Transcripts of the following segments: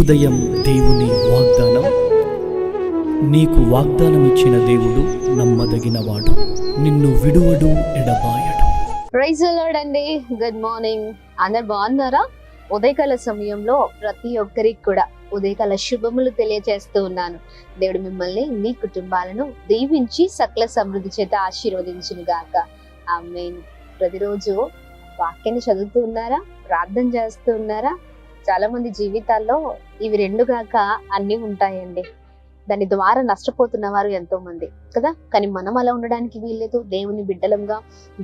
ఉదయం దేవుని వాగ్దానం. నీకు వాగ్దానం ఇచ్చిన దేవుడు నమ్మదగినవాడు, నిన్ను విడువడు, ఎడబాయడు. ప్రైజ్ ది లార్డ్ అండి. Good morning. అందరు బాగున్నారా? ఉదయకాల సమయంలో ప్రతి ఒక్కరికి కూడా ఉదయకాల శుభములు తెలియజేస్తూ ఉన్నాను. దేవుడు మిమ్మల్ని మీ కుటుంబాలను దీవించి సకల సమృద్ధి చేత ఆశీర్వదించును గాక. ఆమేన్. ప్రతిరోజు వాక్యాన్ని చదువుతూ ఉన్నారా? ప్రార్థన చేస్తూ ఉన్నారా? చాలా మంది జీవితాల్లో ఇవి రెండు గాక అన్ని ఉంటాయండి. దాని ద్వారా నష్టపోతున్న వారు ఎంతో మంది కదా. కానీ మనం అలా ఉండడానికి వీల్లేదు. దేవుని బిడ్డలంగా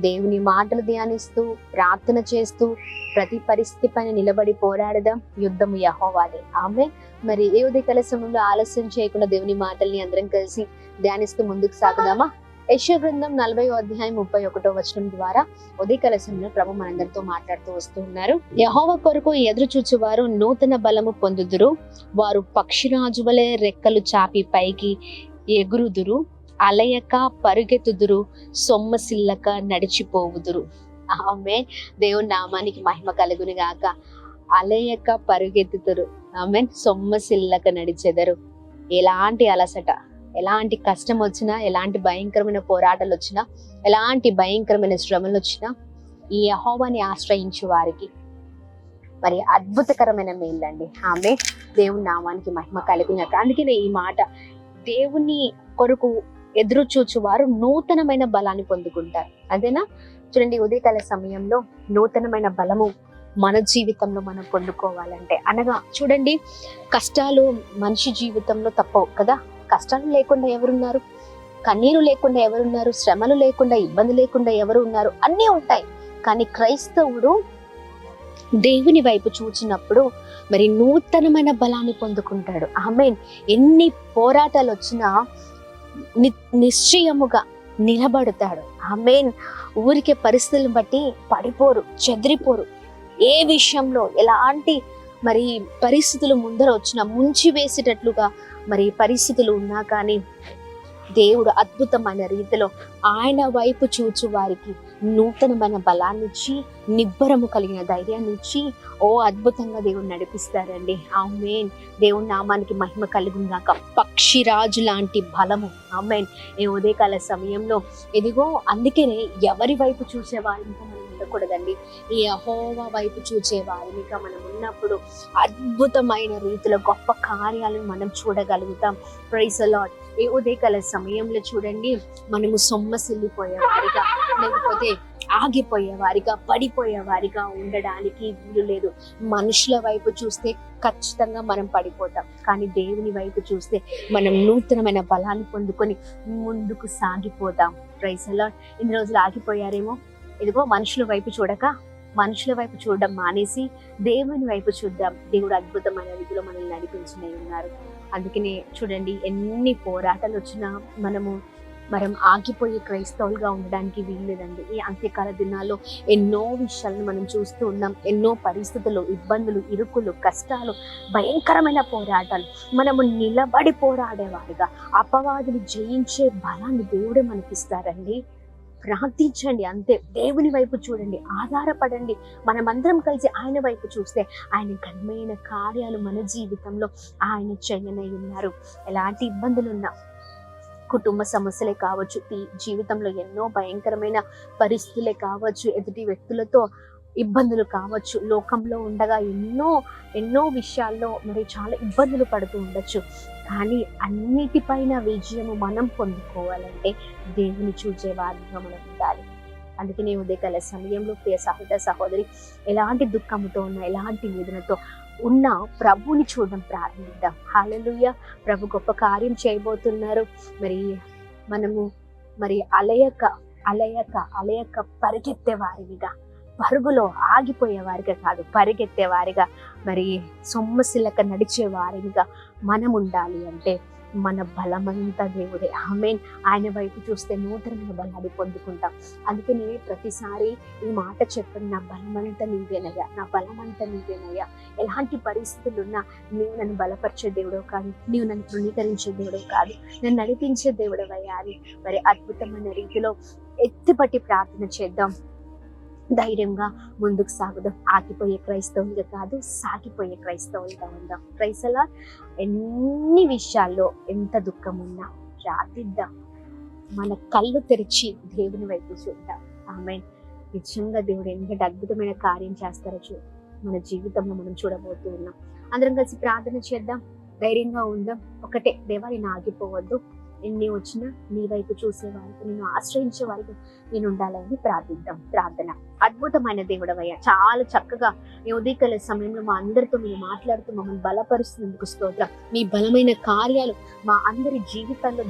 దేవుని మాటలు ధ్యానిస్తూ ప్రార్థన చేస్తూ ప్రతి పరిస్థితి పైన నిలబడి పోరాడదాం. యుద్ధము యెహోవాదే. ఆమె మరి ఏ ఉదయకాల సమయంలో ఆలస్యం చేయకుండా దేవుని మాటల్ని అందరం కలిసి ధ్యానిస్తూ ముందుకు సాగుదామా? యెషయా గ్రంథం 40:31 ద్వారా ఉదయకాల సమయంలో ప్రభు మనందరితో మాట్లాడుతూ వస్తూ ఉన్నారు. యెహోవా కొరకు ఎదురు చూచువారు నూతన బలము పొందుదురు, వారు పక్షిరాజు వలె రెక్కలు చాపి పైకి ఎగురుదురు, అలయక పరుగెత్తుదురు, సొమ్మసిల్లక నడిచిపోవుదురు. ఆమె దేవుని నామానికి మహిమ కలుగును గాక. అలయక పరుగెత్తుదురు, ఆమె సొమ్మసిల్లక నడిచెదరు. ఎలాంటి అలసట, ఎలాంటి కష్టం వచ్చినా, ఎలాంటి భయంకరమైన పోరాటాలు వచ్చినా, ఎలాంటి భయంకరమైన శ్రమలు వచ్చినా ఈ యెహోవాని ఆశ్రయించే వారికి మరి అద్భుతకరమైన మేలండి. ఆమె దేవుని నామానికి మహిమ కలుగునక. అందుకనే ఈ మాట, దేవుని కొరకు ఎదురు చూచువారు నూతనమైన బలాన్ని పొందుకుంటారు. అదేనా? చూడండి, ఉదయకాల సమయంలో నూతనమైన బలము మన జీవితంలో మనం పొందుకోవాలంటే అనగా చూడండి, కష్టాలు మనిషి జీవితంలో తప్పవు కదా. కష్టాలు లేకుండా ఎవరున్నారు? కన్నీరు లేకుండా ఎవరున్నారు? శ్రమలు లేకుండా, ఇబ్బంది లేకుండా ఎవరు ఉన్నారు? అన్నీ ఉంటాయి. కానీ క్రైస్తవుడు దేవుని వైపు చూచినప్పుడు మరి నూతనమైన బలాన్ని పొందుకుంటాడు. ఆమేన్. ఎన్ని పోరాటాలు వచ్చినా నిశ్చయముగా నిలబడతాడు. ఆమేన్. ఊరికే పరిస్థితులను బట్టి పడిపోరు, చెదిరిపోరు. ఏ విషయంలో ఎలాంటి మరి పరిస్థితులు ముందర వచ్చినా, ముంచి వేసేటట్లుగా మరి పరిస్థితులు ఉన్నా కానీ దేవుడు అద్భుతమైన రీతిలో ఆయన వైపు చూచు వారికి నూతనమైన బలాన్ని ఇచ్చి, నిబ్బరము కలిగిన ధైర్యాన్ని ఇచ్చి ఓ అద్భుతంగా దేవుడు నడిపిస్తారండి. ఆమేన్. దేవుని నామానికి మహిమ కలుగుగాక. పక్షిరాజు లాంటి బలము. ఆమేన్. ఈ ఉదయకాల సమయంలో ఇదిగో, అందుకనే ఎవరి వైపు చూసేవారు ఇంకా మనం ఉండకూడదండి. ఈ యెహోవా వైపు చూసే వారినిగా మనం ఉన్నప్పుడు అద్భుతమైన రీతిలో గొప్ప కార్యాలను మనం చూడగలుగుతాం. Praise the Lord. ఈ ఉదయకాల సమయంలో చూడండి, మనము సొమ్మసిల్లిపోయేవారిగా, లేకపోతే ఆగిపోయేవారిగా, పడిపోయేవారిగా ఉండడానికి వీలు లేదు. మనుషుల వైపు చూస్తే ఖచ్చితంగా మనం పడిపోతాం. కానీ దేవుని వైపు చూస్తే మనం నూతనమైన బలాన్ని పొందుకొని ముందుకు సాగిపోతాం. Praise the lord. ఇన్ని రోజులు ఆగిపోయారేమో, ఇదిగో మనుషుల వైపు చూడక, మనుషుల వైపు చూడడం మానేసి దేవుని వైపు చూద్దాం. దేవుడు అద్భుతమైన రీతిలో మనల్ని నడిపించునే ఉన్నారు. అందుకనే చూడండి, ఎన్ని పోరాటాలు వచ్చినా మనం ఆగిపోయే క్రైస్తవులుగా ఉండడానికి వీల్లేదండి. ఈ అంత్యకాల దినాల్లో ఎన్నో విషయాలను మనం చూస్తూ ఉన్నాం. ఎన్నో పరిస్థితులు, ఇబ్బందులు, ఇరుకులు, కష్టాలు, భయంకరమైన పోరాటాలు. మనము నిలబడి పోరాడేవారుగా, అపవాదిని జయించే బలాన్ని దేవుడే మనకిస్తారండి. ప్రార్థించండి అంతే. దేవుని వైపు చూడండి, ఆధారపడండి. మనమందరం కలిసి ఆయన వైపు చూస్తే ఆయన ఘనమైన కార్యాలు మన జీవితంలో ఆయన చేయనై ఉన్నారు. ఎలాంటి ఇబ్బందులున్నా, కుటుంబ సమస్యలే కావచ్చు, జీవితంలో ఎన్నో భయంకరమైన పరిస్థితులే కావచ్చు, ఎదుటి వ్యక్తులతో ఇబ్బందులు కావచ్చు, లోకంలో ఉండగా ఎన్నో విషయాల్లో మరి చాలా ఇబ్బందులు పడుతూ ఉండొచ్చు. కానీ అన్నిటిపైన విజయము మనం పొందుకోవాలంటే దేవుని చూసే వారిగా మనం ఉండాలి. అందుకనే ఉదయకాల సమయంలో ప్రియ సహోదర సహోదరి, ఎలాంటి దుఃఖంతో ఉన్నా, ఎలాంటి వేదనతో ఉన్న ప్రభుని చూడడం ప్రారంభిద్దాం. హల్లెలూయా. ప్రభు గొప్ప కార్యం చేయబోతున్నారు. మరి మనము మరి అలయక పరిగెత్తే వారిగా, పరుగులో ఆగిపోయే వారిగా కాదు, పరిగెత్తే వారిగా, మరి సొమ్మసిల్లక నడిచే వారిగా మనం ఉండాలి. అంటే మన బలమంతా దేవుడే. ఆమేన్. ఆయన వైపు చూస్తే నూతనమైన బలాన్ని పొందుకుంటాం. అందుకే నేను ప్రతిసారి ఈ మాట చెప్పండి, నా బలమంతా నీవేనయ్యా, నా బలమంతా నీవేనయ్యా. ఎలాంటి పరిస్థితులు ఉన్నా నీవు నన్ను బలపరిచే దేవుడు కాదు, నీవు నన్ను తృణీకరించే దేవుడు కాదు, నన్ను నడిపించే దేవుడు అయ్యా అని మరి అద్భుతమైన రీతిలో ఎత్తిపట్టి ప్రార్థన చేద్దాం. ధైర్యంగా ముందుకు సాగుదాం. ఆగిపోయే క్రైస్తవులుగా కాదు, సాగిపోయే క్రైస్తవులుగా ఉందాం. క్రైస్తవుల ఎన్ని విషయాల్లో ఎంత దుఃఖం ఉన్నా ప్రార్థిద్దాం. మన కళ్ళు తెరిచి దేవుని వైపు చూద్దాం. ఆమేన్. నిజంగా దేవుడు ఎంతటి అద్భుతమైన కార్యం చేస్తారో మన జీవితంలో మనం చూడబోతూ ఉన్నాం. అందరం కలిసి ప్రార్థన చేద్దాం. ధైర్యంగా ఉందాం. ఒకటే, దేవా నేను ఆగిపోవద్దు, ఎన్ని వచ్చినా నీ వైపు చూసే వారికి, నేను ఆశ్రయించే వారికి నేను ఉండాలని ప్రార్థిద్దాం. ప్రార్థన. అద్భుతమైన దేవుడవయ్యా, చాలా చక్కగా ఈ ఉదయకాల సమయంలో మా అందరితో మీరు మాట్లాడుతూ మమ్మల్ని బలపరుస్తున్నందుకు స్తోత్రం. మీ బలమైన కార్యాలు మా అందరి జీవితాల్లో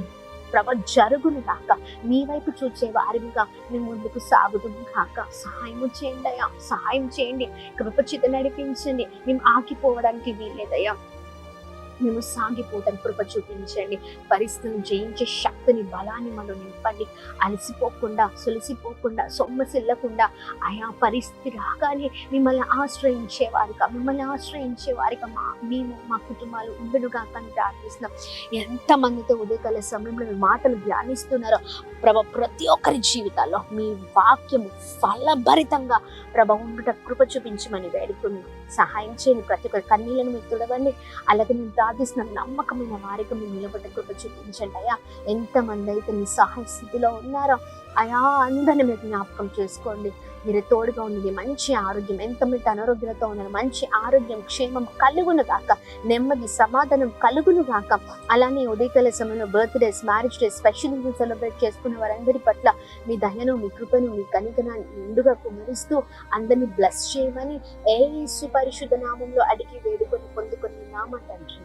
జరుగును కాక, మీ వైపు చూసే వారిగా మేము ముందుకు సాగుదుము కాక. సహాయం చేయండి అయ్యా, సహాయం చేయండి, కృపచిత నడిపించండి. మేము ఆగిపోవడానికి వీల్లేదయ్యా, మేము సాగిపోవడం కృప చూపించండి. పరిస్థితులను జయించే శక్తిని, బలాన్ని మనలో నింపండి. అలసిపోకుండా, సొలిసిపోకుండా, సొమ్మసిల్లకుండా ఆయా పరిస్థితి రాగానే మిమ్మల్ని ఆశ్రయించే వారిగా మేము మా కుటుంబాలు ఉండునుగా అని ప్రార్థిస్తున్నాం. ఎంతమందితో ఉదయకాల సమయంలో మీ మాటలు ధ్యానిస్తున్నారో ప్రభా, ప్రతి ఒక్కరి జీవితాల్లో మీ వాక్యము ఫలభరితంగా ప్రభా ఉండుట కృప చూపించమని వేడుకున్నాం. సహాయం చేయండి. ప్రతి ఒక్కరి కన్నీళ్లను మీరు తుడవండి. అలాగే మేము ప్రార్థిస్తున్నాం, నమ్మకమైన వారికి మీరు నిలబడ్డ కృప చూపించండి అయ్యా. ఎంతమంది అయితే మీ సహాయ స్థితిలో ఉన్నారో అయా, అందరిని మీరు జ్ఞాపకం చేసుకోండి. మీరు తోడుగా ఉన్నది మంచి ఆరోగ్యం, ఎంతమంది అనారోగ్యంతో ఉన్నారు మంచి ఆరోగ్యం, క్షేమం కలుగును గాక, నెమ్మది సమాధానం కలుగును గాక. అలానే ఉదయకాల సమయంలో birthdays, marriage days, special celebrate చేసుకున్న వారందరి పట్ల మీ దయను, మీ కృపను, మీ కనికరాన్ని నిండుగా కుమరిస్తూ అందరినీ బ్లెస్ చేయమని యేసు పరిశుద్ధ నామంలో అడిగి వేడుకొని పొందుకొని నామ తండ్రి.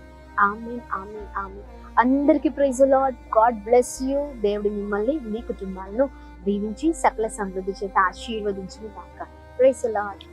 ఆమేన్, ఆమేన్, ఆమేన్. అందరికీ praise the lord. God bless you. దేవుడు మిమ్మల్ని, మీ కుటుంబాలను దీవించి సకల సమృద్ధి చేత ఆశీర్వదించిన గాక. Praise the lord.